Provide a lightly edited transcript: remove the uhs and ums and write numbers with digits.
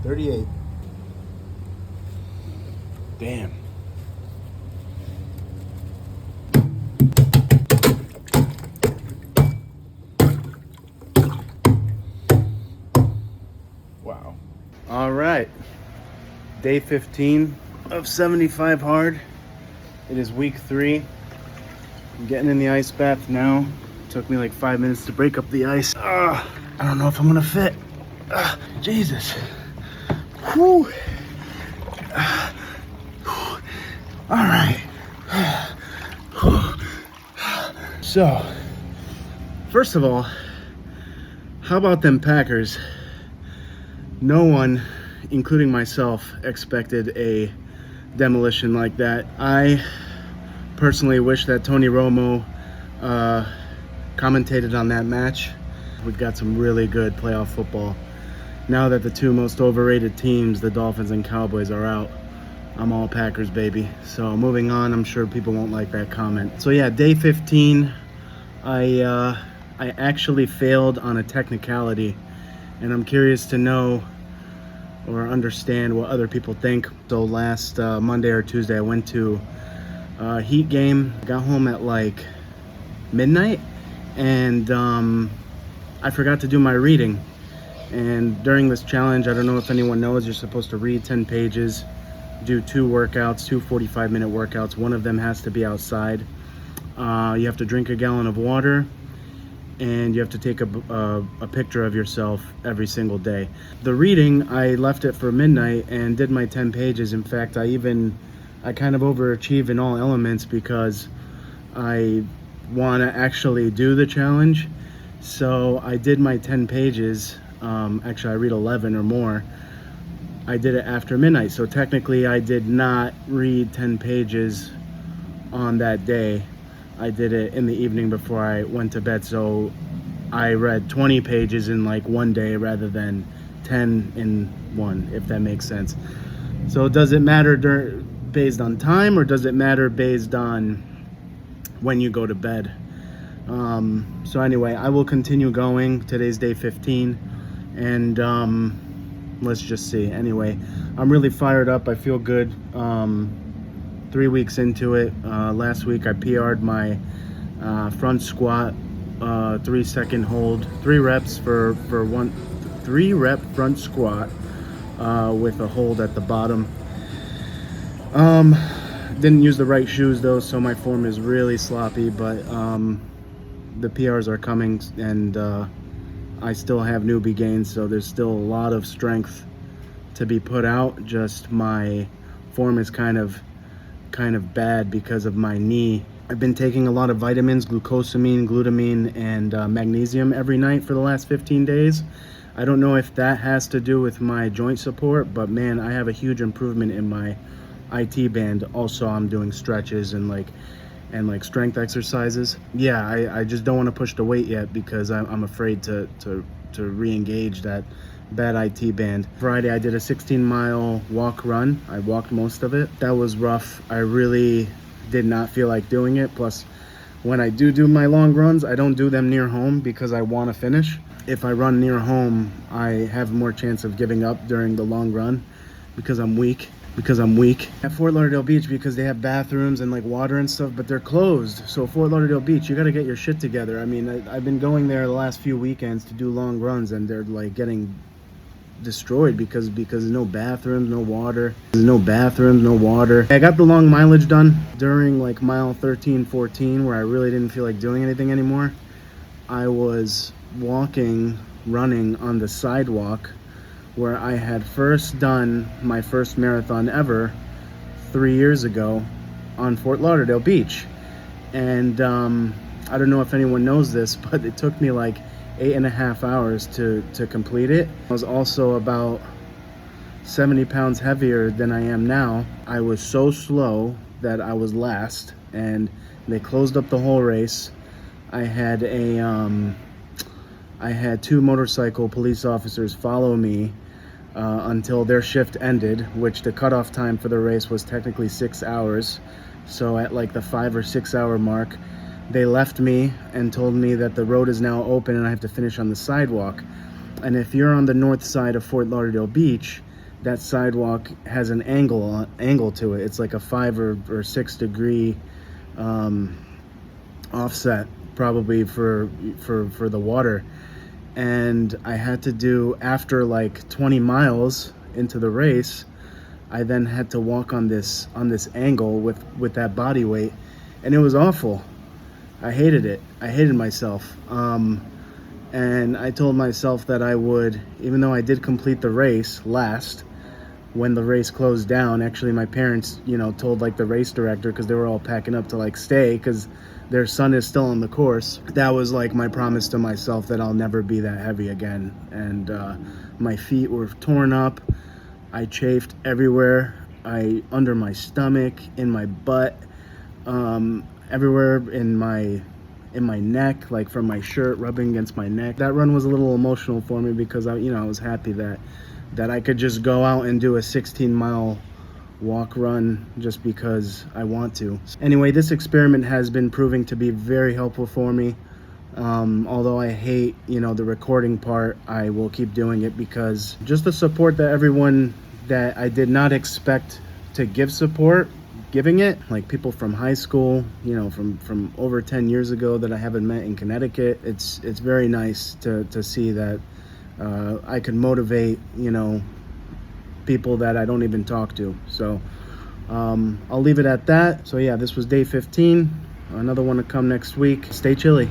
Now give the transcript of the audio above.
38. Damn. Wow. All right. Day 15 of 75 hard. It is week 3. I'm getting in the ice bath now. It took me like 5 minutes to break up the ice. I don't know if I'm gonna fit. Jesus. Whew. All right. So, first of all, how about them Packers? No one, including myself, expected a demolition like that. I personally wish that Tony Romo commentated on that match. We've got some really good playoff football. Now that the two most overrated teams, the Dolphins and Cowboys, are out, I'm all Packers, baby. So moving on, I'm sure people won't like that comment. So yeah, day 15, I actually failed on a technicality, and I'm curious to know or understand what other people think. So last Monday or Tuesday, I went to a Heat game, got home at like midnight, and I forgot to do my reading. And during this challenge, I don't know if anyone knows, you're supposed to read 10 pages, do 2 workouts, 2 45-minute workouts. One of them has to be outside. You have to drink a gallon of water, and you have to take a picture of yourself every single day. The reading, I left it for midnight and did my 10 pages. In fact, I kind of overachieved in all elements because I want to actually do the challenge. So I did my 10 pages. Actually, I read 11 or more. I did it after midnight. So technically, I did not read 10 pages on that day. I did it in the evening before I went to bed. So I read 20 pages in like one day rather than 10 in one, if that makes sense. So does it matter based on time, or does it matter based on when you go to bed? So anyway, I will continue going. Today's day 15, and let's just see. Anyway, I'm really fired up. I feel good. 3 weeks into it. Last week I PR'd my front squat, 3-second hold, 3 reps for 3-rep front squat with a hold at the bottom. Didn't use the right shoes though, so my form is really sloppy, but the PRs are coming, and I still have newbie gains, so there's still a lot of strength to be put out. Just my form is kind of bad because of my knee. I've been taking a lot of vitamins, glucosamine, glutamine, and magnesium every night for the last 15 days. I don't know if that has to do with my joint support, but man, I have a huge improvement in my IT band. Also, I'm doing stretches and strength exercises. Yeah, I just don't want to push the weight yet because I'm afraid to re-engage that bad IT band. Friday I did a 16-mile walk run. I walked most of it. That was rough. I really did not feel like doing it. Plus, when I do my long runs, I don't do them near home because I want to finish. If I run near home, I have more chance of giving up during the long run because I'm weak. At Fort Lauderdale Beach, because they have bathrooms and like water and stuff, but they're closed. So Fort Lauderdale Beach, you got to get your shit together. I mean, I've been going there the last few weekends to do long runs, and they're like getting destroyed because there's no bathrooms, no water. I got the long mileage done during like mile 13, 14, where I really didn't feel like doing anything anymore. I was running on the sidewalk where I had first done my first marathon ever 3 years ago on Fort Lauderdale Beach. And I don't know if anyone knows this, but it took me like 8.5 hours to complete it. I was also about 70 pounds heavier than I am now. I was so slow that I was last, and they closed up the whole race. I had 2 motorcycle police officers follow me until their shift ended, which the cutoff time for the race was technically 6 hours. So at like the 5 or 6 hour mark, they left me and told me that the road is now open and I have to finish on the sidewalk. And if you're on the north side of Fort Lauderdale Beach, that sidewalk has an angle to it. It's like a 5 or 6 degree offset, probably for the water. And I had to do, after like 20 miles into the race, I then had to walk on this angle with that body weight, and it was awful. I hated it. I hated myself. And I told myself that I would, even though I did complete the race last, when the race closed down. Actually, my parents, told like the race director, because they were all packing up to like stay, because their son is still on the course. That was like my promise to myself, that I'll never be that heavy again. And my feet were torn up. I chafed everywhere. Under my stomach, in my butt, everywhere in my neck, like from my shirt rubbing against my neck. That run was a little emotional for me, because I was happy that I could just go out and do a 16-mile walk run just because I want to. Anyway, this experiment has been proving to be very helpful for me. Although I hate, the recording part, I will keep doing it, because just the support that everyone that I did not expect to give support, giving it, like people from high school, from over 10 years ago that I haven't met in Connecticut. It's very nice to see that I can motivate, people that I don't even talk to. So I'll leave it at that. So yeah, this was day 15. Another one to come next week. Stay chilly.